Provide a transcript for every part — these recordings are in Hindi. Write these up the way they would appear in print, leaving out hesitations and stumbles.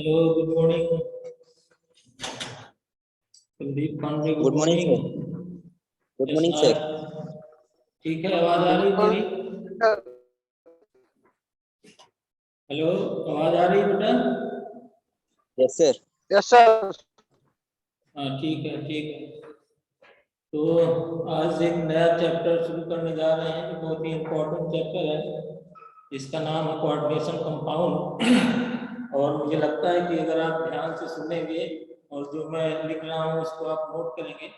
Hello, good morning Kuldeep Pandey. Good morning sir. Good morning sir. ठीक है, आवाज आ रही मेरी? हेलो, आवाज आ रही बेटा? Yes sir. Yes sir. हाँ, ठीक है ठीक है। तो आज एक नया चैप्टर शुरू करने जा रहे हैं जो बहुत ही इम्पोर्टेंट चैप्टर है। इसका नाम है कोऑर्डिनेशन कंपाउंड। और मुझे लगता है कि अगर आप ध्यान से सुनेंगे और जो मैं लिख रहा हूँ उसको आप नोट करेंगे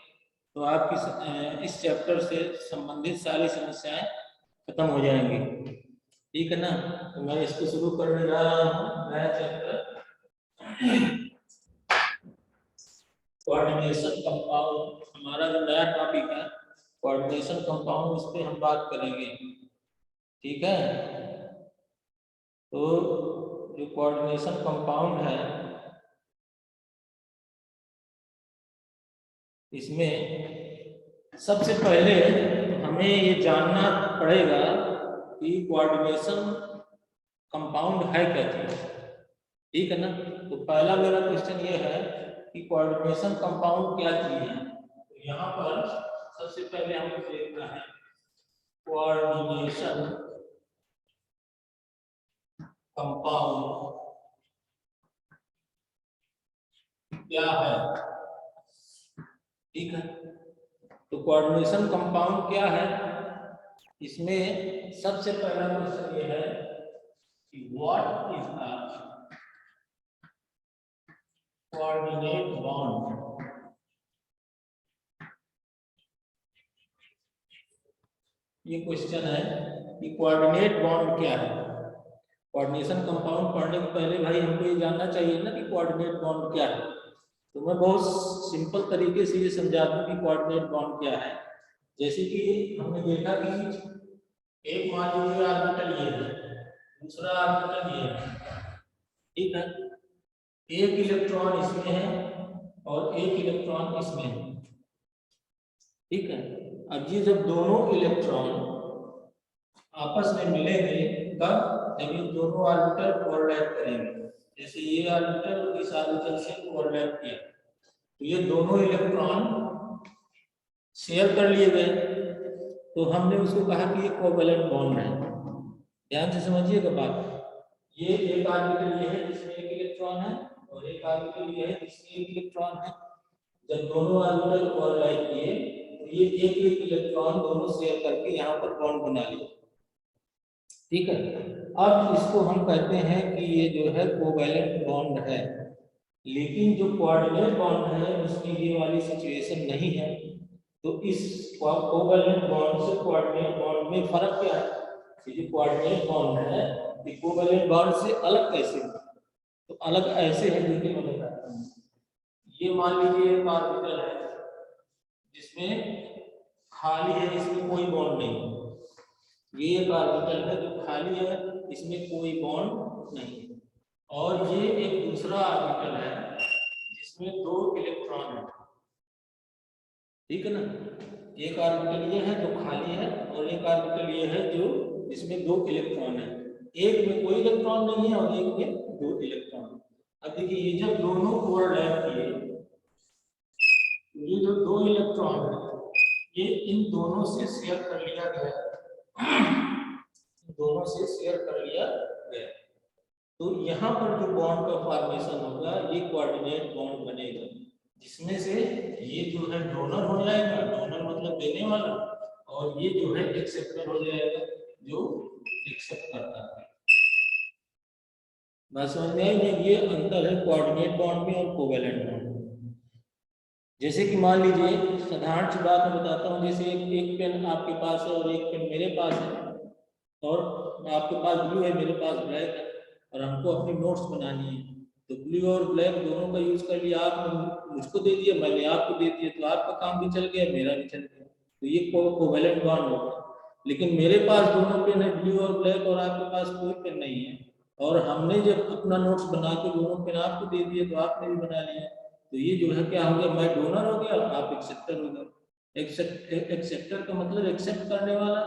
तो आपकी इस चैप्टर से संबंधित सारी समस्याएं खत्म हो जाएंगी। ठीक है ना? तो मैं इसको शुरू करने जा रहा हूँ, नया चैप्टर कोऑर्डिनेशन कंपाउंड। हमारा जो नया टॉपिक है कोऑर्डिनेशन कंपाउंड, उस पर हम बात करेंगे। ठीक है? तो जो कोऑर्डिनेशन कंपाउंड है इसमें सबसे पहले हमें ये जानना पड़ेगा कि कोऑर्डिनेशन कंपाउंड है क्या चीज। ठीक है ना? तो पहला मेरा क्वेश्चन ये है कि कोऑर्डिनेशन कंपाउंड क्या चीज है। तो यहाँ पर सबसे पहले हमें देखना है कोऑर्डिनेशन कंपाउंड क्या है। ठीक है? तो कोऑर्डिनेशन कंपाउंड क्या है, इसमें सबसे पहला क्वेश्चन ये है कि what is a coordinate bond. ये क्वेश्चन है कि कोऑर्डिनेट बॉन्ड क्या है। कोऑर्डिनेशन कंपाउंड पढ़ने के पहले भाई हमको ये जानना चाहिए ना कि कोऑर्डिनेट बॉन्ड क्या है। तो मैं बहुत सिंपल तरीके से ये समझा दूं कि कोऑर्डिनेट बॉन्ड क्या है। जैसे कि हमने देखा कि एक मान लीजिए ऑर्बिटल ये है, दूसरा ऑर्बिटल ये है। ठीक है? एक इलेक्ट्रॉन इसमें है और एक इलेक्ट्रॉन इसमें है। ठीक है? अब ये जब दोनों इलेक्ट्रॉन आपस में मिलेंगे तब जब ये दोनों ऑर्बिटल ओवरलैप करेंगे, जैसे ये ऑर्बिटल इस ऑर्बिटल से ओवरलैप किया तो ये दोनों इलेक्ट्रॉन शेयर कर लिए गए, तो हमने उसको कहा कि ये कोवैलेंट बॉन्ड है। ध्यान से समझिएगा बात। ये एक ऑर्बिटल ये है जिसमें एक इलेक्ट्रॉन है और एक ऑर्बिटल ये है जिसमें एक इलेक्ट्रॉन है। जब दोनों ऑर्बिटल ओवरलैप किए तो ये एक एक इलेक्ट्रॉन दोनों शेयर करके यहाँ पर बॉन्ड बना लिया। ठीक है? अब इसको हम कहते हैं कि ये जो है कोवैलेंट बॉन्ड है। लेकिन जो कोऑर्डिनेट बॉन्ड है उसमें ये वाली सिचुएशन नहीं है। तो इस कोवैलेंट बॉन्ड से कोऑर्डिनेट बॉन्ड में फर्क क्या है? ये जो कोऑर्डिनेट बॉन्ड है ये कोवैलेंट बॉन्ड से अलग कैसे है? तो अलग ऐसे है, देखिए मैं बताता हूँ। ये मान लीजिए एक ऑर्बिटल है जिसमें खाली है, इसमें कोई बॉन्ड नहीं है। ये एक ऑर्बिटल है जो खाली है, इसमें कोई बॉन्ड नहीं है। और ये एक दूसरा ऑर्बिटल है जिसमें दो इलेक्ट्रॉन है। ठीक है ना? एक ऑर्बिटल ये है जो खाली है और एक ऑर्बिटल ये है जो जिसमें दो इलेक्ट्रॉन है। एक में कोई इलेक्ट्रॉन नहीं है और एक में दो इलेक्ट्रॉन। अब देखिए ये जब दोनों ओवरलैप किए, ये जो दो इलेक्ट्रॉन है ये इन दोनों से शेयर कर लिया गया, दोनों से शेयर कर लिया गया। तो यहाँ पर जो बॉन्ड का फॉर्मेशन होगा ये कोऑर्डिनेट बॉन्ड बनेगा, जिसमें से ये जो है डोनर हो जाएगा, डोनर मतलब देने वाला, और ये जो है एक्सेप्टर हो जाएगा जो एक्सेप्ट करता है। बात समझ में आई? ये अंतर है कोऑर्डिनेट बॉन्ड में और कोवैलेंट बॉन्ड में। जैसे कि मान लीजिए साधारण सी बात मैं बताता हूँ, जैसे एक पेन आपके पास है और एक पेन मेरे पास है, और आपके पास ब्लू है मेरे पास ब्लैक है, और हमको अपनी नोट्स बनानी है। तो ब्लू और ब्लैक दोनों का यूज कर लिया, आपने मुझको दे दिया, मैंने आपको दे दिया, तो आपका काम भी चल गया, मेरा भी चल गया। तो ये कोवैलेंट बॉन्ड होगा। लेकिन मेरे पास दोनों पेन है, ब्लू और ब्लैक, और आपके पास कोई पेन नहीं है, और हमने जब अपना नोट्स बना के दोनों पेन आपको दे दिए तो आपने भी बना लिया, तो ये जो है क्या हो गया, मैं डोनर हो गया, आप एक्सेप्टर हो गए। एक्सेप्टर का मतलब एक्सेप्ट करने वाला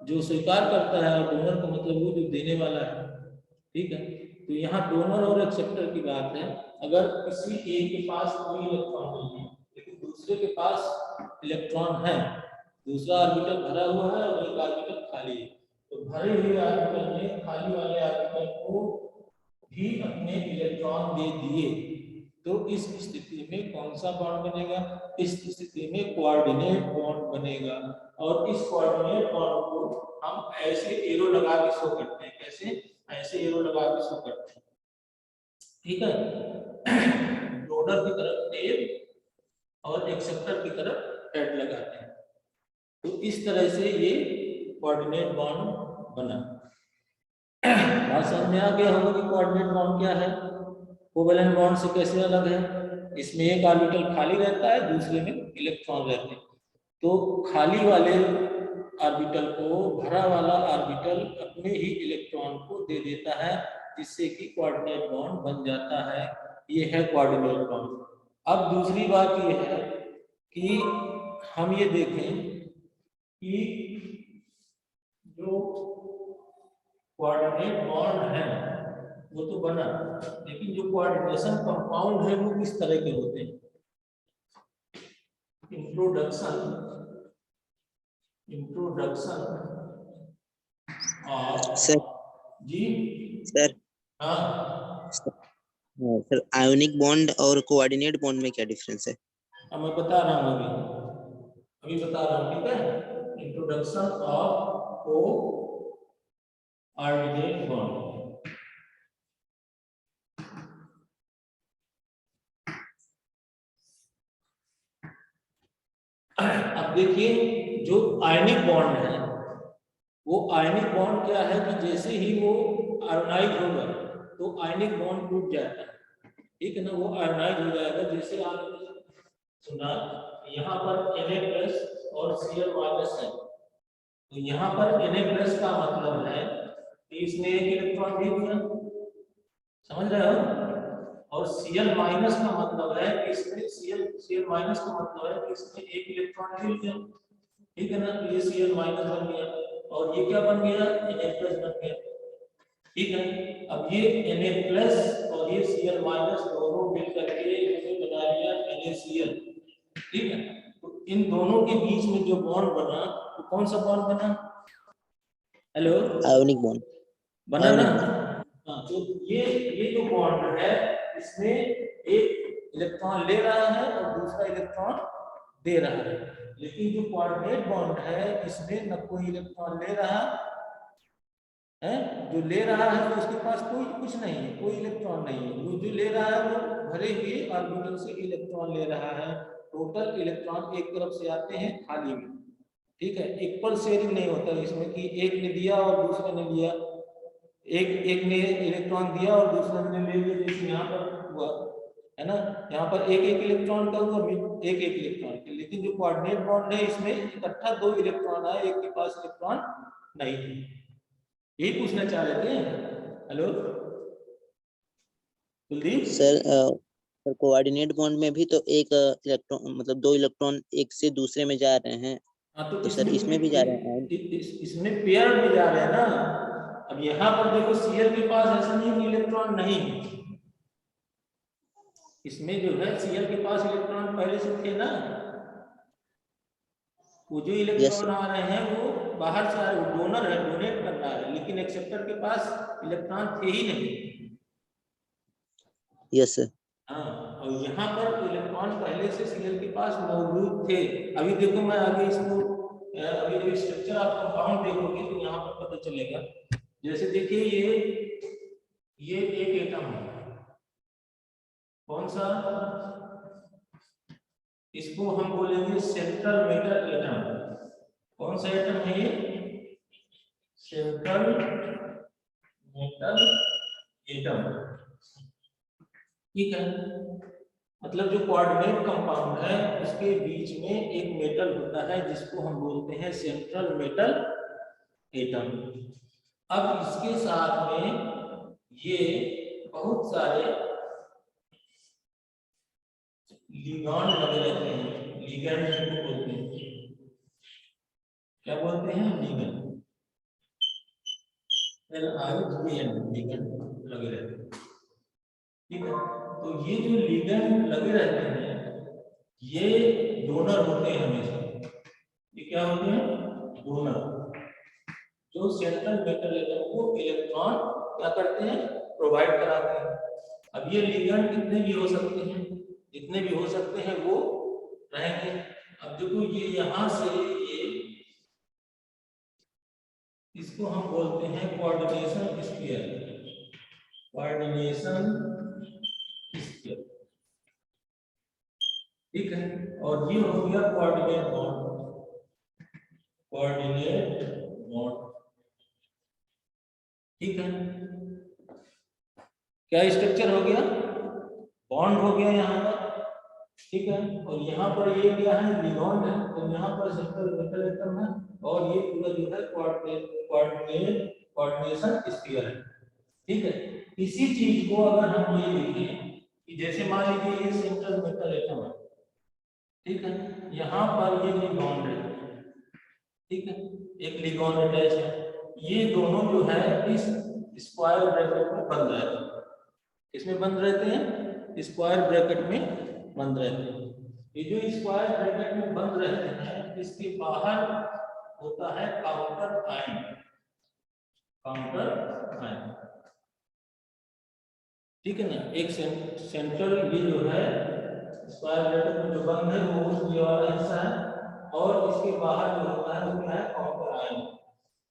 जो स्वीकार करता है, और डोनर का मतलब वो जो देने वाला है। ठीक है? तो यहाँ डोनर और एक्सेप्टर की बात है। अगर किसी एक के पास कोई इलेक्ट्रॉन नहीं है लेकिन दूसरे के पास इलेक्ट्रॉन है, दूसरा ऑर्बिटल भरा हुआ है और एक ऑर्बिटल खाली है, तो भरे हुए ऑर्बिटल ने खाली वाले ऑर्बिटल को भी अपने इलेक्ट्रॉन दे दिए, तो इस स्थिति में कौन सा बॉन्ड बनेगा? इस स्थिति में कोऑर्डिनेट बॉन्ड बनेगा। और इस कोऑर्डिनेट बॉन्ड को हम ऐसे एरो लगा के शो करते हैं। कैसे? ऐसे एरो लगा के शो करते हैं, ठीक है। डोनर की तरफ टेल और एक्सेप्टर की तरफ हेड लगाते हैं। तो इस तरह से ये कोऑर्डिनेट बॉन्ड बना। बात समझ में आ गया होगा कि कोऑर्डिनेट बॉन्ड क्या है, कोवेलेंट बॉन्ड से कैसे अलग है। इसमें एक ऑर्बिटल खाली रहता है, दूसरे में इलेक्ट्रॉन रहते हैं। तो खाली वाले ऑर्बिटल को भरा वाला ऑर्बिटल अपने ही इलेक्ट्रॉन को दे देता है, जिससे कि कोऑर्डिनेट बॉन्ड बन जाता है। ये है कोऑर्डिनेट बॉन्ड। अब दूसरी बात ये है कि हम ये देखें कि जो कोऑर्डिनेट बॉन्ड है वो तो बना, लेकिन जो कोऑर्डिनेशन कंपाउंड है वो किस तरह के होते हैं। Introduction of sir ji. Sir हाँ, सर आयोनिक बॉन्ड और कोऑर्डिनेट बॉन्ड में क्या डिफरेंस है? अब मैं बता रहा हूँ, अभी बता रहा हूँ, ठीक है। Introduction of coordinate bond. अब देखिए, जो आयनिक बॉन्ड है वो आयनिक बॉन्ड क्या है कि जैसे ही वो आयोनाइज होगा तो आयनिक बॉन्ड टूट जाता है, ठीक है ना। वो आयोनाइज हो जाएगा। जैसे आपने सुना यहाँ पर Na+ और Cl- है, तो यहाँ पर Na+ का मतलब है कि इसने एक इलेक्ट्रॉन दे दिया, समझ रहे हो। और Cl- का मतलब है कि इसमें Cl- का मतलब है कि इसमें एक इलेक्ट्रॉन मिल गया, ठीक है ना। तो ये Cl- बन गया और ये क्या बन गया? Na+ बन गया, ठीक है। अब ये Na+ और ये Cl- दोनों मिल करके हमें बना लिया NaCl, ठीक है। तो इन दोनों के बीच में जो बॉन्ड बना वो कौन सा बॉन्ड बना? Hello, ionic bond. बना ना। Ionic bond. हाँ, तो ये जो बॉन्ड है इसमें एक इलेक्ट्रॉन ले रहा है और दूसरा इलेक्ट्रॉन दे रहा है। लेकिन जो कोऑर्डिनेट बॉन्ड है इसमें न कोई इलेक्ट्रॉन ले रहा है, जो ले रहा है तो उसके पास कोई कुछ नहीं है, कोई इलेक्ट्रॉन नहीं है। वो जो ले रहा है वो भरे हुए ऑर्बिटल से इलेक्ट्रॉन ले रहा है। टोटल इलेक्ट्रॉन एक तरफ से आते हैं खाली में, ठीक है। इक्वल शेयरिंग नहीं होता इसमें कि एक ने दिया और दूसरे ने लिया, एक ने इलेक्ट्रॉन दिया और दूसरे ने ले लिया, जैसे यहाँ पर हुआ है ना। यहाँ पर एक एक इलेक्ट्रॉन का हुआ, एक एक इलेक्ट्रॉन का। लेकिन जो कोऑर्डिनेट बॉन्ड है इसमें इकट्ठा दो इलेक्ट्रॉन आए, एक के पास इलेक्ट्रॉन नहीं है। यही पूछना चाह रहे थे। Hello Kuldeep. Sir coordinate bond में भी तो एक इलेक्ट्रॉन मतलब दो इलेक्ट्रॉन एक से दूसरे में जा रहे हैं, हाँ, तो तो सर इसमें इसमें भी जा रहे हैं। इसमें पेयर में जा रहे हैं ना। अब यहाँ पर देखो Cl के पास ऐसा नहीं कि इलेक्ट्रॉन नहीं है, इसमें जो है Cl के पास इलेक्ट्रॉन पहले से थे ना। वो जो यस इलेक्ट्रॉन सर। आ रहे हैं वो बाहर से आ रहे, वो डोनर है, डोनेट कर रहा है, लेकिन एक्सेप्टर के पास इलेक्ट्रॉन थे ही नहीं। Yes sir. हाँ, और यहाँ पर इलेक्ट्रॉन पहले से Cl के पास मौजूद थे। अभी देखो मैं आगे इसको अभी जब स्ट्रक्चर ऑफ कंपाउंड देखोगे तो यहाँ पर पता चलेगा। जैसे देखिए ये एक एटम है, कौन सा? इसको हम बोलेंगे सेंट्रल मेटल एटम। कौन सा एटम है ये? सेंट्रल मेटल एटम, ठीक है। मतलब जो कोऑर्डिनेट कंपाउंड है उसके बीच में एक मेटल होता है जिसको हम बोलते हैं सेंट्रल मेटल एटम। अब इसके साथ में ये बहुत सारे लिगैंड लगे रहते हैं। लिगैंड जिनको बोलते हैं, क्या बोलते हैं? लिगैंड। लिगैंड। लगे रहते हैं। ठीक है, तो ये जो लिगेंड लगे रहते हैं ये डोनर होते हैं हमेशा। ये क्या होते हैं? डोनर, जो सेंट्रल मेटल एटम को इलेक्ट्रॉन क्या करते हैं? प्रोवाइड कराते हैं। अब ये लिगेंड कितने भी हो सकते हैं, जितने भी हो सकते हैं वो रहेंगे। अब देखो ये यहाँ से ये इसको हम बोलते हैं कोऑर्डिनेशन स्फीयर, कोऑर्डिनेशन स्फीयर। ठीक है, और ये हो गया कोऑर्डिनेट बॉन्ड, कोऑर्डिनेट बॉन्ड। ठीक है, क्या स्ट्रक्चर हो गया? बॉन्ड हो गया यहाँ पर। ठीक है, और यहाँ पर ये क्या है? लिगेंड है, तो यहाँ पर सेंट्रल मेटल एटम है, और ये पूरा जो है कोऑर्डिनेशन स्फीयर है। ठीक है, इसी चीज को अगर हम ये लिखें कि जैसे मान लीजिए ये सेंट्रल मेटल एटम है, ठीक है, यहाँ पर ये लिगेंड है, ठीक है, एक लिगेंड अटैच है, ये दोनों जो है इस स्क्वायर ब्रैकेट में बंद रहते हैं। किसमें बंद रहते हैं? स्क्वायर ब्रैकेट में बंद रहते हैं। ये जो स्क्वायर ब्रैकेट में बंद रहते हैं इसके बाहर होता है काउंटर आयन, काउंटर आयन। ठीक है ना, एक सेंट्रल ये जो है स्क्वायर ब्रैकेट में जो बंद है वो ये वाला हिस्सा है, और इसके बाहर जो होता है वो क्या है? Counter ion.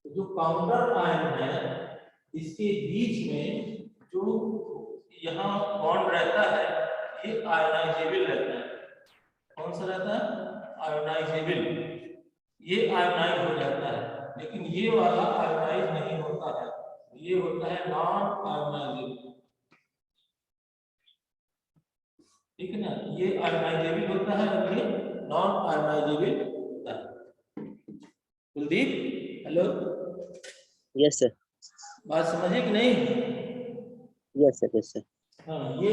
तो जो काउंटर आयन है इसके बीच में जो यहाँ बॉन्ड रहता है ये आयोनाइजेबल रहता है। कौन सा रहता है? आयोनाइजेबल। ये आयोनाइज हो जाता है, लेकिन ये वाला आयोनाइज नहीं होता है, ये होता है नॉन आयोनाइजेबल। ठीक है ना, ये आयोनाइजेबल होता है और ये नॉन आयोनाइजेबल होता है। कुलदीप, हेलो, यस सर, बात समझे कि नहीं? Yes sir, yes sir. हाँ, ये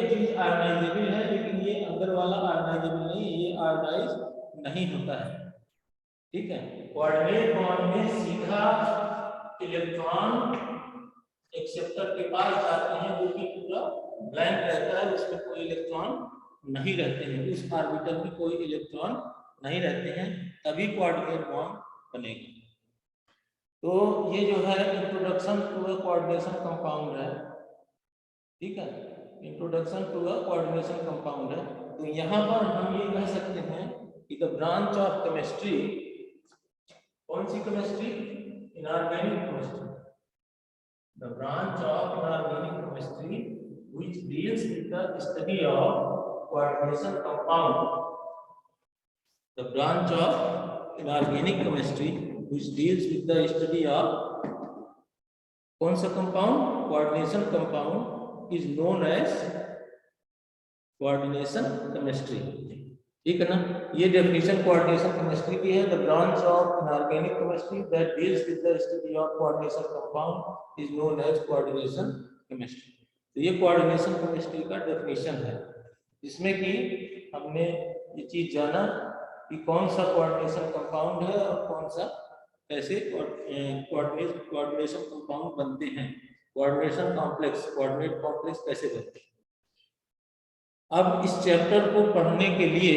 चीज आयोनाइजेबल है, लेकिन ये अंदर वाला आयोनाइजेबल नहीं है, ये आयोनाइज नहीं होता है। ठीक है, कोऑर्डिनेट बॉन्ड में सीधा इलेक्ट्रॉन एक्सेप्टर के पास जाते हैं, जो कि पूरा ब्लैंक रहता है, उसमें कोई इलेक्ट्रॉन नहीं रहते हैं, उस ऑर्बिटल में कोई इलेक्ट्रॉन नहीं रहते हैं, तभी कोऑर्डिनेट बॉन्ड बनेगा। तो ये जो है introduction to a coordination compound है। ठीक है, introduction to a coordination compound है। तो यहाँ पर हम ये कह सकते हैं कि द ब्रांच ऑफ केमिस्ट्री, कौन सी chemistry? Inorganic chemistry. The branch of inorganic chemistry which deals with the study of coordination compound. The branch of inorganic chemistry which deals with the study of कौन सा compound? Coordination compound is known as coordination chemistry. ठीक है ना, ये डेफिनेशन कोऑर्डिनेशन केमिस्ट्री की है। The branch of inorganic chemistry that deals with the study of coordination compound is known as coordination chemistry. तो ये कोऑर्डिनेशन केमिस्ट्री का डेफिनेशन है, जिसमें कि हमने ये चीज जाना कि कौन सा कोऑर्डिनेशन कंपाउंड है और कौन सा कैसे कोऑर्डिनेशन कंपाउंड बनते हैं, कोऑर्डिनेशन कॉम्प्लेक्स, कोऑर्डिनेट कॉम्प्लेक्स कैसे बनते हैं। अब इस चैप्टर को पढ़ने के लिए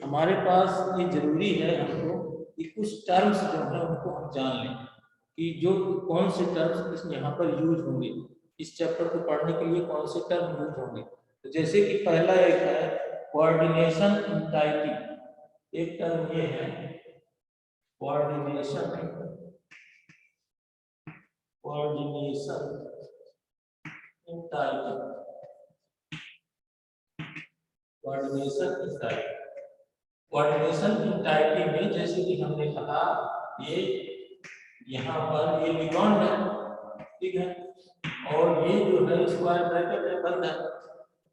हमारे पास ये जरूरी है हमको कि कुछ टर्म्स जो है उनको हम जान लें कि जो कौन से टर्म्स इस यहाँ पर यूज होंगे, इस चैप्टर को पढ़ने के लिए कौन से टर्म यूज होंगे। तो जैसे कि पहला एक है कोऑर्डिनेशन इंटाइटी, एक टर्म ये है कोऑर्डिनेशन इंटाइटी, कोऑर्डिनेशन इंटाइटी। कोऑर्डिनेशन इंटाइटी में जैसे कि हमने कहा ये यहाँ पर ये लिगेंड है, ठीक है, और ये जो है स्क्वायर ब्रैकेट में बंद है,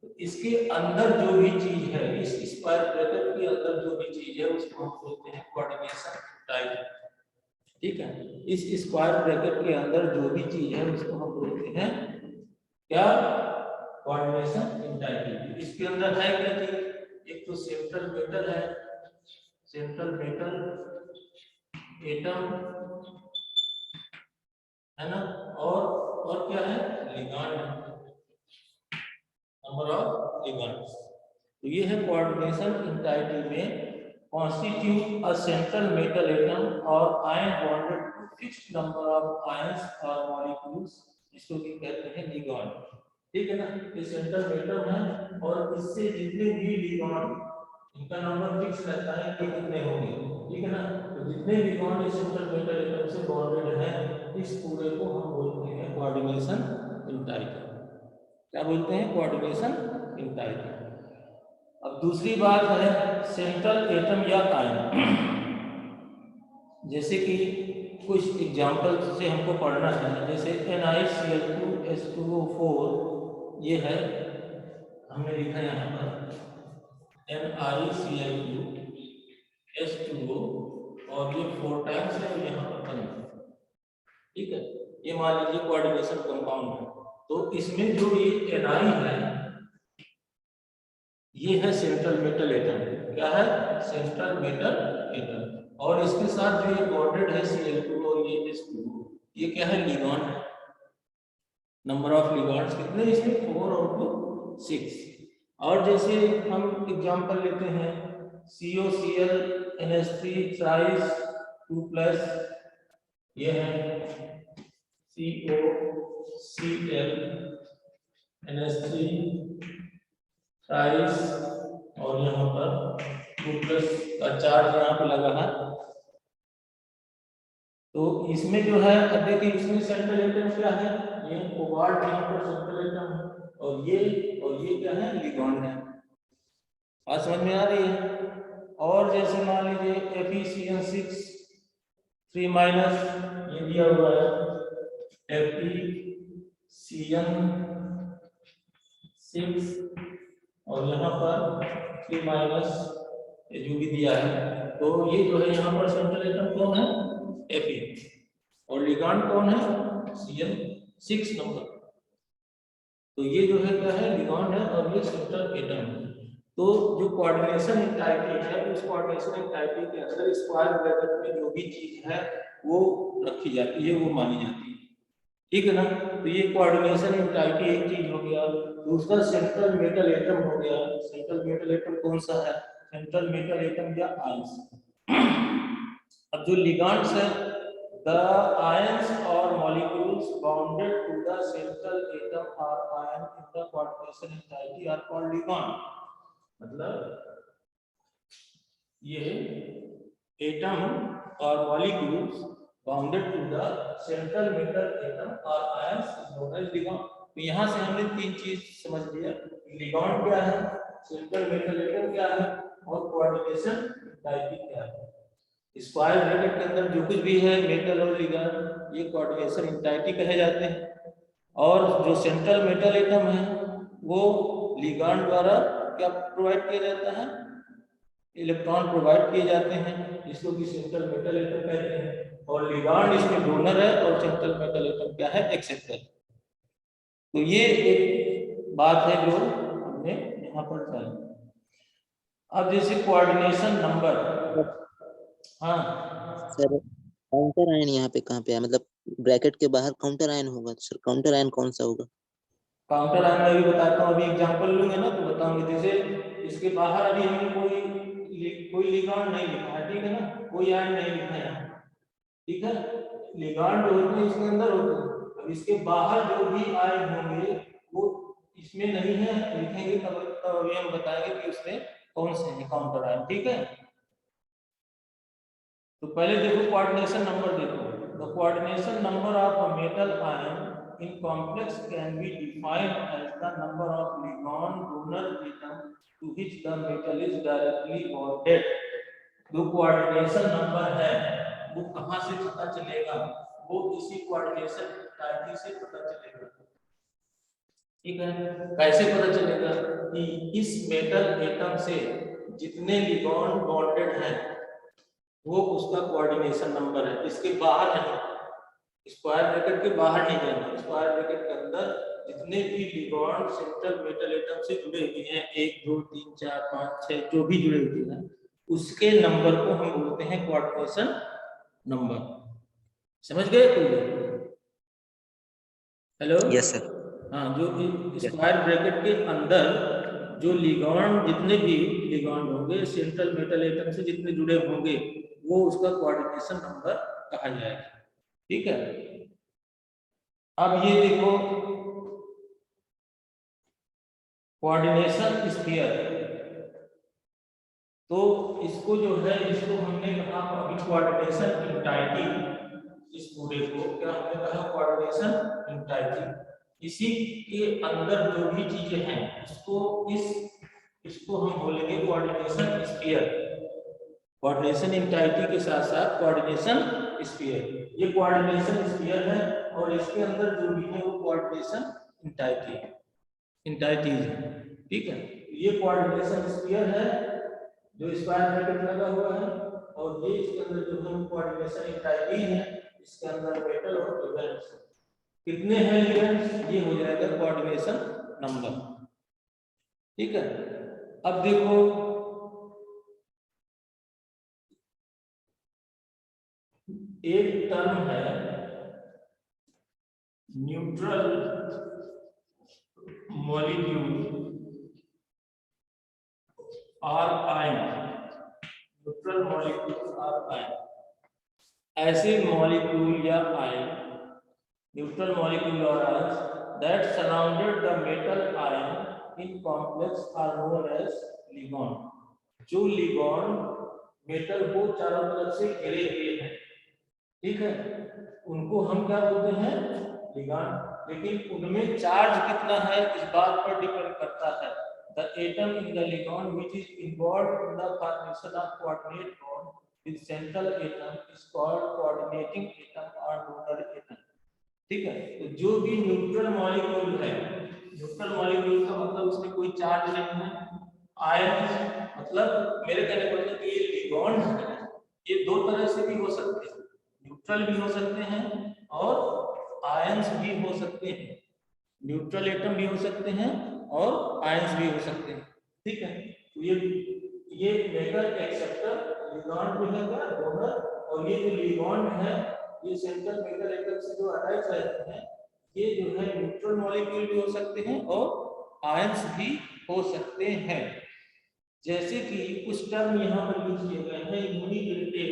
तो इसके अंदर जो भी चीज है, इस स्क्वायर ब्रैकेट के अंदर जो भी चीज है उसको हम बोलते हैं कोऑर्डिनेशन इंटाइटी। ठीक है, इस स्क्वायर ब्रैकेट के अंदर जो भी चीज है उसको हम बोलते हैं क्या? कोऑर्डिनेशन इंटाइटी। इसके अंदर है क्या चीज? एक तो सेंट्रल मेटल है, सेंट्रल मेटल एटम है ना, और क्या है? लिगांड है, नंबर ऑफ लिगांड्स। तो ये है कोऑर्डिनेशन इंटाइटी में constitute a central metal atom or ion bonded to fixed number of ions or molecules, इसको भी कहते हैं लिगांड। ठीक है ना, ये सेंट्रल मेटल है और इससे जितने भी लिगांड, इनका नंबर फिक्स रहता है कि कितने होंगे, ठीक है ना। तो जितने लिगांड इस सेंट्रल मेटल एटम से बॉन्डेड हैं, इस पूरे को हम बोलते हैं कोऑर्डिनेशन इंटाइटी। क्या बोलते हैं? कोऑर्डिनेशन इंटाइटी। अब दूसरी बात है सेंट्रल एटम या आयन। जैसे कि कुछ एग्जांपल से हमको पढ़ना है, जैसे NiCl2H2O4 ये है, हमने लिखा यहाँ पर NiCl2H2O और ये 4 टाइम्स है और यहाँ पर 1, ठीक है। ये मान लीजिए कोऑर्डिनेशन कंपाउंड है, तो इसमें जो ये Ni है ये है सेंट्रल मेटल एटम। क्या है? Central metal atom. और इसके साथ जो ये बॉन्डेड है Cl2 और ये H2O, ये क्या है? लिगांड है। नंबर ऑफ लिगांड्स कितने इसमें? 4 और 2 6। और जैसे हम एग्जांपल लेते हैं COCl NH3 थ्राइस 2+, ये है COCl NH3 थ्राइस और यहाँ पर 2+ का चार्ज यहाँ पे लगा है। तो इसमें जो है, अब देखिए इसमें सेंट्रल एटम क्या है? ये कोबाल्ट यहाँ पर सेंट्रल एटम है और ये क्या है? लिगांड है। बात समझ में आ रही है? और जैसे मान लीजिए FeCN6 3- ये दिया हुआ है FeCN6 और यहाँ पर 3- ये जो भी दिया है, तो ये जो है यहाँ पर सेंट्रल एटम कौन है? Fe और लिगांड कौन है? CN6 number. तो ये जो है क्या है? लिगांड है और ये सेंट्रल एटम है। तो जो कोऑर्डिनेशन इंटाइटी है, उस कोऑर्डिनेशन इंटाइटी के अंदर स्क्वायर ब्रैकेट में जो भी चीज है वो रखी जाती है, वो मानी जाती है, ठीक है ना। तो ये कोऑर्डिनेशन इंटाइटी एक चीज हो गया। दूसरा सेंट्रल मेटल एटम हो गया। सेंट्रल मेटल एटम कौन सा है? सेंट्रल मेटल एटम या आयंस। अब जो लिगांड्स है, द आयंस और molecules bounded to the central atom और ion in the coordination entity are called ligand. मतलब ये एटम और molecules bounded to the central metal atom और ions is known as ligand. तो यहाँ से हमने 3 चीज समझ लिया, लिगांड क्या है, सेंट्रल मेटल एटम क्या है और कोऑर्डिनेशन इंटाइटी क्या है। स्क्वायर ब्रैकेट के अंदर जो कुछ भी है मेटल और लिगांड, ये कोऑर्डिनेशन इंटाइटी कहे जाते हैं। और जो सेंट्रल मेटल एटम है वो लिगांड द्वारा क्या प्रोवाइड किया जाता है? इलेक्ट्रॉन प्रोवाइड किए जाते हैं, जिसको कि सेंट्रल मेटल एटम कहते हैं। और लिगांड इसमें डोनर है और सेंट्रल मेटल एटम क्या है? एक्सेप्टर। तो ये एक बात है जो हमने यहाँ पर जानी। अब जैसे कोऑर्डिनेशन नंबर, हाँ सर काउंटर आयन यहाँ पे कहाँ पे है? मतलब ब्रैकेट के बाहर काउंटर आयन होगा, तो सर काउंटर आयन कौन सा होगा? काउंटर आयन मैं भी बताता हूँ, अभी एग्जांपल लूंगे ना तो बताऊंगे। जैसे इसके बाहर अभी हमने कोई लिगांड नहीं लिखा है, ठीक है ना, कोई आयन नहीं लिखा है यहाँ, ठीक है। लिगांड जो होते हैं इसके अंदर होते हैं। अब इसके बाहर जो भी आयन होंगे वो इसमें नहीं है, लिखेंगे तब अभी हम बताएंगे कि उसमें कौन से हैं काउंटर आयन, ठीक है। तो पहले देखो कोऑर्डिनेशन नंबर देखो। The coordination number of a metal ion in complex can be defined as the number of ligand donor atom to which the metal is directly bonded। जो कोऑर्डिनेशन नंबर है वो कहां से पता चलेगा? वो इसी कोऑर्डिनेशन इंटाइटी से पता चलेगा, ठीक है। कैसे पता चलेगा? कि इस मेटल एटम से जितने लिगांड बॉन्डेड हैं वो उसका कोऑर्डिनेशन नंबर है। इसके बाहर नहीं, स्क्वायर ब्रैकेट के बाहर नहीं जाना, स्क्वायर ब्रैकेट के अंदर जितने भी लिगांड सेंट्रल मेटल एटम से जुड़े हुए हैं 1 2 3 4 5 6 जो भी जुड़े हुए हैं, उसके नंबर को हम बोलते हैं कोऑर्डिनेशन नंबर। समझ गए तुम? Hello, yes sir. हाँ, जो स्क्वायर ब्रैकेट के अंदर जो लिगैंड, जितने भी लिगैंड होंगे सेंट्रल मेटल एटम से जितने जुड़े होंगे वो उसका कोऑर्डिनेशन नंबर कहा जाएगा। ठीक है, अब ये देखो कोऑर्डिनेशन स्फीयर, तो इसको जो है इसको हमने कहा अभी कोऑर्डिनेशन इंटाइटी, इस पूरे को क्या हमने कहा कोऑर्डिनेशन इंटाइटी। इसी के अंदर जो भी चीजें हैं इसको हम बोलेंगे कोऑर्डिनेशन स्फीयर। कोऑर्डिनेशन इंटाइटी के साथ साथ कोऑर्डिनेशन स्फीयर, ये कोऑर्डिनेशन स्फीयर है और इसके अंदर जो भी है वो कोऑर्डिनेशन इंटाइटी इंटाइटीज है। ठीक है, ये कोऑर्डिनेशन स्फीयर है जो स्क्वायर ब्रैकेट लगा हुआ है, और ये इसके अंदर जो है कोऑर्डिनेशन इंटाइटी है, इसके अंदर मेटल और लिगेंड्स कितने हैं लिगेंड्स, ये हो जाएगा कोऑर्डिनेशन नंबर। ठीक है, अब देखो एक टर्म है न्यूट्रल मॉलिक्यूल और आयन, न्यूट्रल मॉलिक्यूल और आयन, ऐसे मॉलिक्यूल या आयन, न्यूट्रल मॉलिक्यूल और ion that surrounded the metal ion in complex are known as ligand। जो लिगैंड मेटल को चारों तरफ से घेरे हुए हैं, ठीक है, उनको हम क्या बोलते हैं लिगैंड। लेकिन उनमें चार्ज कितना है इस बात पर डिपेंड करता है। The atom in the ligand which is involved in the formation of coordinate bond with central atom is called coordinating atom or donor atom। ठीक है, तो जो भी न्यूट्रल मॉलिक्यूल है, न्यूट्रल मॉलिक्यूल का मतलब उसमें कोई चार्ज नहीं है। आयन मतलब मेरे कहने का मतलब ये लिगैंड है, ये दो तरह से भी हो सकते हैं, न्यूट्रल भी हो सकते हैं और आयंस भी हो सकते हैं, न्यूट्रल एटम भी हो सकते हैं और आयंस भी हो सकते हैं। ठीक है, तो ये मेटल एक्सेप्टर लिगैंड जो है डोनर, और ये जो लिगैंड है ये सेंट्रल मेटल एटम से जो अटैच रहते हैं, ये जो है न्यूट्रल मॉलिक्यूल भी हो सकते हैं और आयंस भी हो सकते हैं। जैसे कि कुछ टर्म यहाँ पर यूज किए गए हैं, यूनिडेंटेट,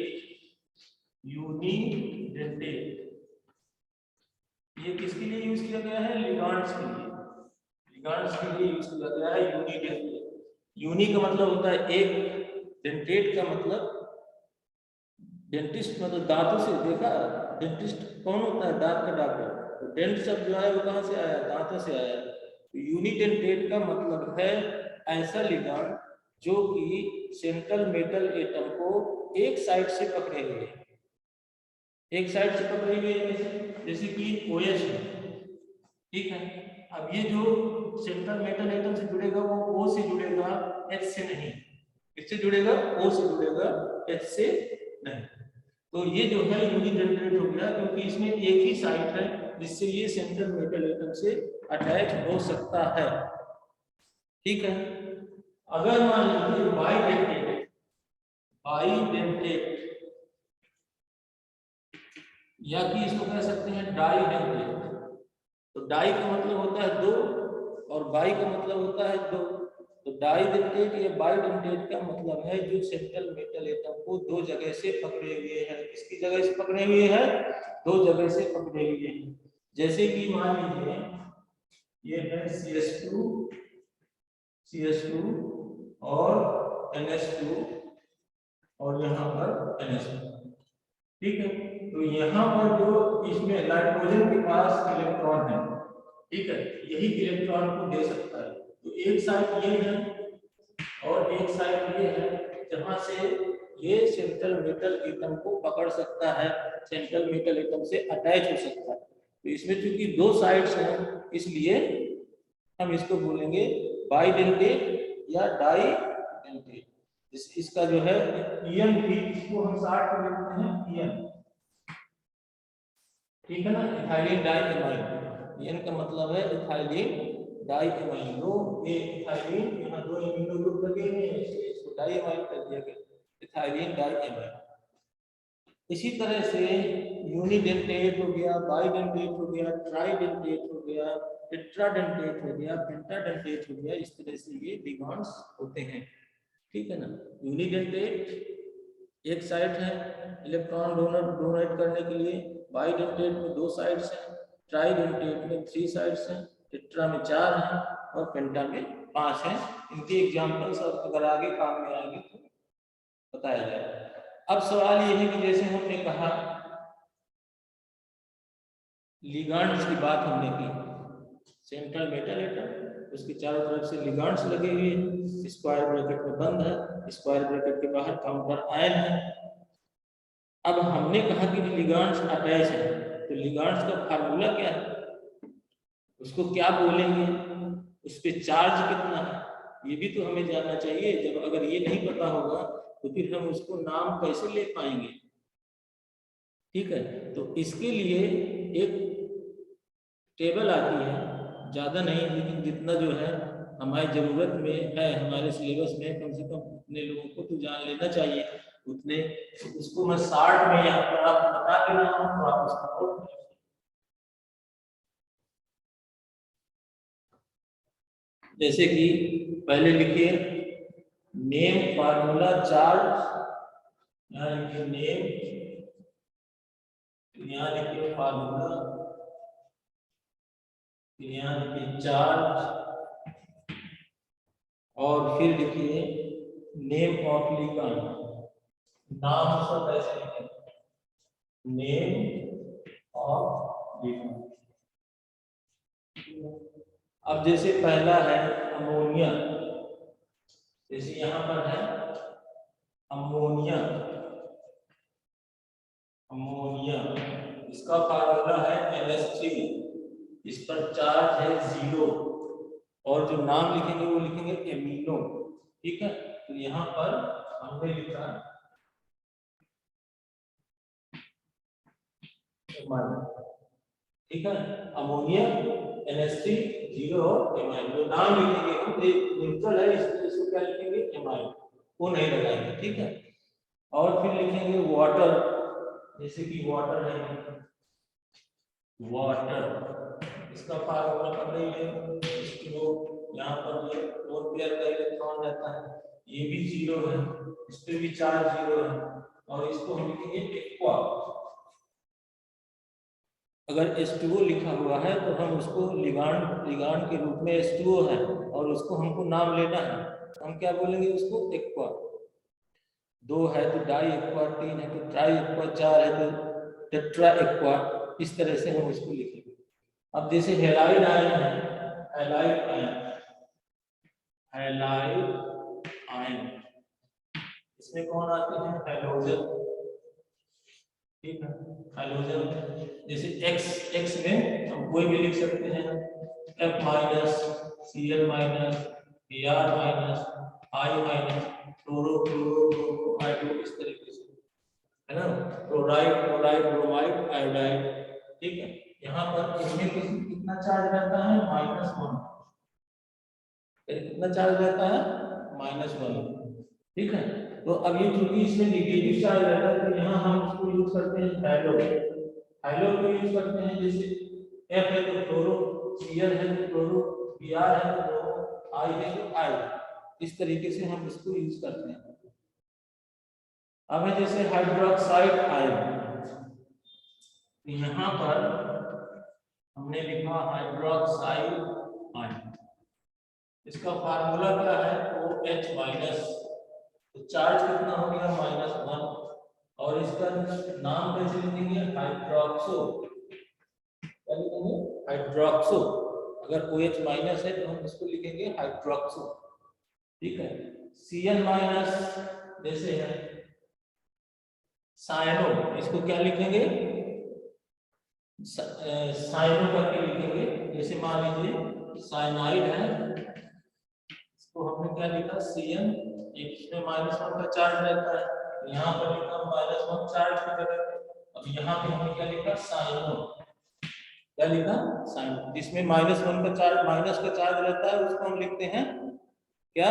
यूनिडेंटेट ये किसके लिए यूज किया गया है, लिगैंड्स के लिए, लिगैंड्स के लिए यूज किया गया है यूनिडेंटेट। यूनि का मतलब होता है एक, डेंटेट का मतलब डेंटिस्ट मतलब दांतों से, देखा डेंटिस्ट कौन होता है, दांत का डॉक्टर, तो डेंट शब्द जो है वो कहाँ से आया, दांतों से आया। तो यूनिडेंटेट का मतलब है ऐसा लिगैंड जो कि सेंट्रल मेटल एटम को एक साइड से पकड़े हुए है, एक साइड से पकड़े हुए है, जैसे कि OH है। ठीक है, अब ये जो सेंट्रल मेटल एटम से जुड़ेगा वो O से जुड़ेगा, H से नहीं। किससे जुड़ेगा, O से जुड़ेगा, H से नहीं। तो ये जो है यूनिडेंटेट हो गया क्योंकि इसमें एक ही साइड है जिससे ये सेंट्रल मेटल एटम से अटैच हो सकता है। ठीक है, अगर मान लीजिए बाइडेंटेट, बाइडेंटेट या कि इसको कह सकते हैं डाइडेंटेट। तो डाई का मतलब होता है दो और बाई का मतलब होता है दो। तो डाइडेंटेट या बाइडेंटेट का मतलब है जो सेंट्रल मेटल एटम को दो जगह से पकड़े हुए है। किसकी जगह से पकड़े हुए हैं, दो जगह से पकड़े हुए हैं। जैसे कि मान लीजिए ये है CH2 और NH2 और यहाँ पर NH2। ठीक है, तो यहाँ पर जो इसमें नाइट्रोजन के पास इलेक्ट्रॉन है, ठीक है, यही इलेक्ट्रॉन को दे सकता है। तो एक साइड ये है और एक साइड ये है जहां से ये सेंट्रल मेटल एटम को पकड़ सकता है, सेंट्रल मेटल एटम से अटैच हो सकता है। तो इसमें चूंकि दो साइड्स हैं इसलिए हम इसको बोलेंगे बाइडेंटेट या डाइडेंटेट। इसका जो है ईएन भी, इसको हम शॉर्ट में लिखते हैं ईएन। ठीक है ना, इथाइलिन डाइएमाइन, ईएन का मतलब है इथाइलिन डाइएमाइन। दो ये इथाइलिन, यहाँ दो एमिनो ग्रुप लगे हुए हैं इसलिए इसको डाइएमाइन कर दिया गया, इथाइलिन डाइएमाइन। इसी तरह से यूनिडेंटेट हो गया, बाइडेंटेट हो गया, ट्राइडेंटेट हो गया, टेट्राडेंटेट हो गया, पेंटाडेंटेट हो गया। इस तरह से ये लिगांड्स होते हैं, ठीक है ना। यूनिडेंटेट एक साइड है इलेक्ट्रॉन डोनेट करने के लिए, बाइडेंटेट में 2 साइड्स हैं, ट्राइडेंटेट में 3 साइड्स हैं, टेट्रा में 4 हैं और पेंटा में 5 हैं। इनके एग्जाम्पल्स अगर आगे काम में आएंगे तो बताया जाएगा। अब सवाल ये है कि जैसे हमने कहा लिगांड्स की बात हमने की, सेंट्रल मेटल एटम, उसके चारों तरफ से लिगांड्स लगे हुए हैं, स्क्वायर ब्रैकेट में बंद है, स्क्वायर ब्रैकेट के बाहर काउंटर आयन है। अब हमने कहा कि लिगांड्स अटैच है, तो लिगांड्स का फार्मूला क्या है, उसको क्या बोलेंगे, उस पे चार्ज कितना है, ये भी तो हमें जानना चाहिए। जब अगर ये नहीं पता होगा तो फिर हम उसको नाम कैसे ले पाएंगे, ठीक है। तो इसके लिए एक टेबल आती है, ज़्यादा नहीं लेकिन जितना जो है हमारी ज़रूरत में है, हमारे सिलेबस में कम से कम उतने लोगों को तो जान लेना चाहिए उतने। उसको मैं शार्ट में यहाँ पर आप बता के रहा हूँ, तो आप उसका नोट करें। जैसे कि पहले लिखिए नेम फार्मूला चार्ज, यहाँ लिखिए नेम, यहाँ लिखिए फार्मूला, यहाँ लिखिए चार्ज, और फिर लिखिए नेम ऑफ लिगांड, नाम उसका कैसे लिखें, नेम ऑफ लिगांड। अब जैसे पहला है अमोनिया, जैसे यहाँ पर है अमोनिया, अमोनिया इसका फार्मूला है NH3, इस पर चार्ज है 0 और जो नाम लिखेंगे वो लिखेंगे एमिनो, ठीक है। तो यहाँ पर हमने लिखा ठीक है, अमोनिया NH3 0 और एमाइन, जो नाम लिखेंगे हम न्यूट्रल है इसको क्या लिखेंगे एमाइन, वो नहीं लगाएंगे, ठीक है। और फिर लिखेंगे वाटर, जैसे कि वाटर है, वाटर इसका फार्मूला कर लेंगे, इसको यहाँ पर ये 2 पेयर का इलेक्ट्रॉन रहता है, ये भी 0 है, इस पे भी चार्ज 0 है, और इसको हम लिखेंगे एक्वा। अगर H2O लिखा हुआ है तो हम उसको लिगांड के रूप में H2O है और उसको हमको नाम लेना है, हम क्या बोलेंगे उसको एक्वा। 2 है तो डाई एक्वा, 3 है तो ट्राई एक्वा, 4 है तो टेट्रा एक्वा, इस तरह से हम उसको लिखेंगे। अब जैसे हैलाइड आयन है, हैलाइड आयन, हैलाइड आयन इसमें कौन आते हैं, हैलोजन, ठीक है। हाइड्रोजन जैसे X में हम कोई भी लिख सकते हैं, F minus, Cl minus, Br minus, I minus, fluoro fluoro fluoro hydro, इस तरीके से है ना, क्लोराइड क्लोराइड ब्रोमाइड आयोडाइड, ठीक है। यहाँ पर इसमें कितना चार्ज रहता है, -1, कितना चार्ज रहता है, -1, ठीक है। तो अब ये चूंकि इसमें नेगेटिव चार्ज रहता है तो यहाँ हम इसको यूज करते हैं हाइड्रो, हाइड्रो को यूज करते हैं, जैसे F है तो फ्लोरो, Cl है तो फ्लोरो, Br है तो ब्रोमो, I है तो आई, इस तरीके से हम इसको यूज करते हैं। अब है जैसे हाइड्रोक्साइड आयन, यहाँ पर हमने लिखा हाइड्रोक्साइड आयन, इसका फार्मूला क्या है, OH माइनस, तो चार्ज कितना हो गया, -1, और इसका नाम कैसे लिखेंगे, हाइड्रोक्सो, क्या लिखेंगे, हाइड्रोक्सो। अगर OH माइनस है तो हम इसको लिखेंगे हाइड्रोक्सो, ठीक है। Cl माइनस जैसे है साइनो, इसको क्या लिखेंगे, साइनो करके लिखेंगे, जैसे मान लीजिए साइनाइड है, इसको हमने क्या लिखा, Cn, इसमें -1 का चार्ज रहता है, यहाँ पर लिखा -1 चार्ज की जगह पे। अब यहाँ पे हमने क्या लिखा, साइनो, क्या लिखा, साइनो, जिसमें -1 का चार्ज, माइनस का चार्ज रहता है, उसको हम लिखते हैं क्या,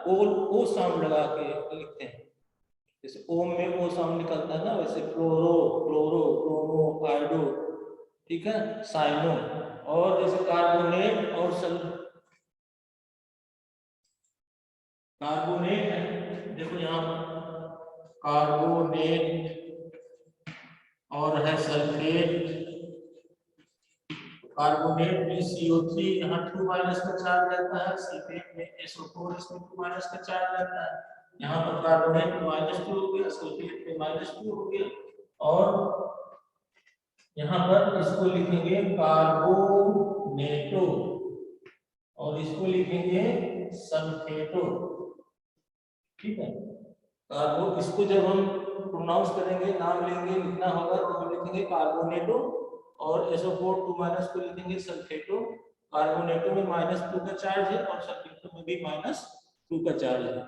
ओ साउंड लगा के लिखते हैं, जैसे ओम में ओ साउंड निकलता है ना, वैसे फ्लोरो, क्लोरो, क्रोमो, आयोडो, ठीक है, साइनो। और जैसे कार्बोनेट और कार्बोनेट है, देखो यहाँ कार्बोनेट और है सल्फेट। कार्बोनेट में CO3 यहाँ 2 माइनस का चार्ज रहता है, सल्फेट में SO4 इसमें 2 माइनस का चार्ज रहता है। यहाँ पर कार्बोनेट में -2 हो गया, सल्फेट में -2 हो गया, और यहाँ पर इसको लिखेंगे कार्बोनेटो और इसको लिखेंगे सल्फेटो, ठीक है। कार्बो, इसको जब हम प्रोनाउंस करेंगे, नाम लेंगे, लिखना होगा तो हम लिखेंगे कार्बोनेटो और SO4 2 माइनस को लिखेंगे सल्फेटो। कार्बोनेटो में -2 का चार्ज है और सल्फेटो में भी -2 का चार्ज है।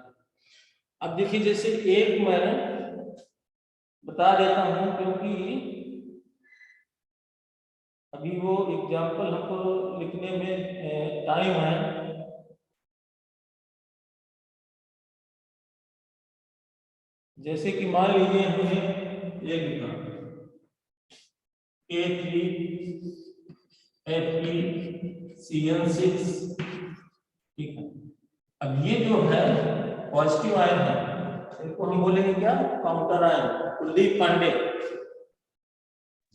अब देखिए, जैसे एक मैं बता देता हूं क्योंकि अभी वो एग्जाम्पल हमको लिखने में टाइम है। जैसे कि मान लीजिए हमने ये लिखा Fe3FeCN6, ठीक है। अब ये जो है पॉजिटिव आयन है, इनको हम बोलेंगे क्या, counter ion. Kuldeep Pandey,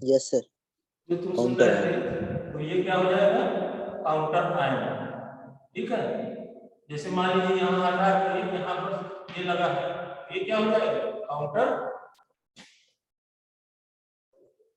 yes sir, जो तुम सुन काउंटर रहे आयन। थे, तो ये क्या हो जाएगा, काउंटर आयन, ठीक है। जैसे मान लीजिए यहाँ हटा के यहाँ पर ये लगा है, ये क्या हो जाएगा, counter,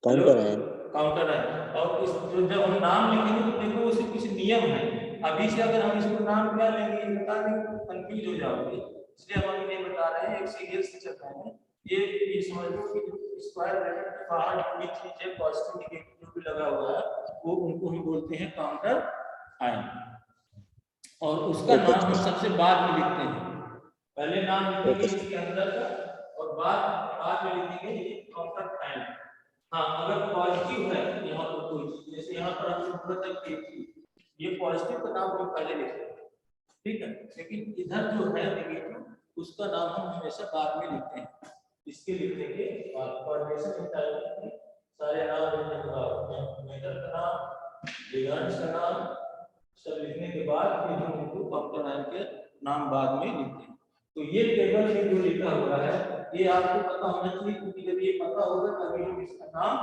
hello, counter ion. Counter ion. और इस जो जब हम नाम लिखेंगे तो देखो उसके कुछ नियम है। अभी से अगर हम इसको नाम क्या लेंगे ये बता दें तो कंफ्यूज हो जाओगे, इसलिए हम ये बता रहे हैं, एक सीरियस से चल रहे हैं। ये समझ लो कि स्क्वायर ब्रैकेट के बाहर जो चीज है पॉजिटिव नेगेटिव जो भी लगा हुआ है, वो उनको हम बोलते हैं काउंटर आयन। और उसका नाम हम सबसे बाद में लिखते हैं, पहले नाम लिखेंगे इसके अंदर का और बाद में लिखेंगे ये काउंटर आयन। हाँ, अगर पॉजिटिव है यहाँ पर कोई चीज, जैसे यहाँ पर हमने बोला था K3, ये पॉजिटिव का नाम हम पहले लिखते हैं, ठीक है। लेकिन इधर जो है नेगेटिव, उसका नाम हम हमेशा बाद में लिखते हैं। इसके लिख देंगे और कोऑर्डिनेशन में सारे नाम लिखने के बाद मेथड का नाम, लिगेंड्स का नाम सब लिखने के बाद फिर हम इनको काउंटर आयन के नाम बाद में लिखते हैं। तो ये टेबल में जो लिखा हुआ है ये आपको पता होना चाहिए, क्योंकि जब ये पता होगा तभी हम इसका नाम,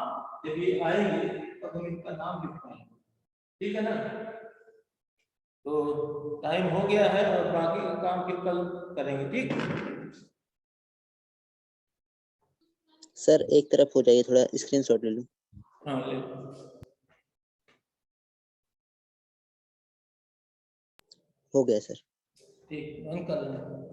जब ये आएंगे तब हम इसका नाम लिख पाएंगे, ठीक है ना। तो टाइम हो गया है और बाकी का काम फिर कल करेंगे, ठीक। सर एक तरफ हो जाइए, थोड़ा स्क्रीनशॉट ले लूं। हाँ ले, हो गया सर। ठीक, बंद कर लें।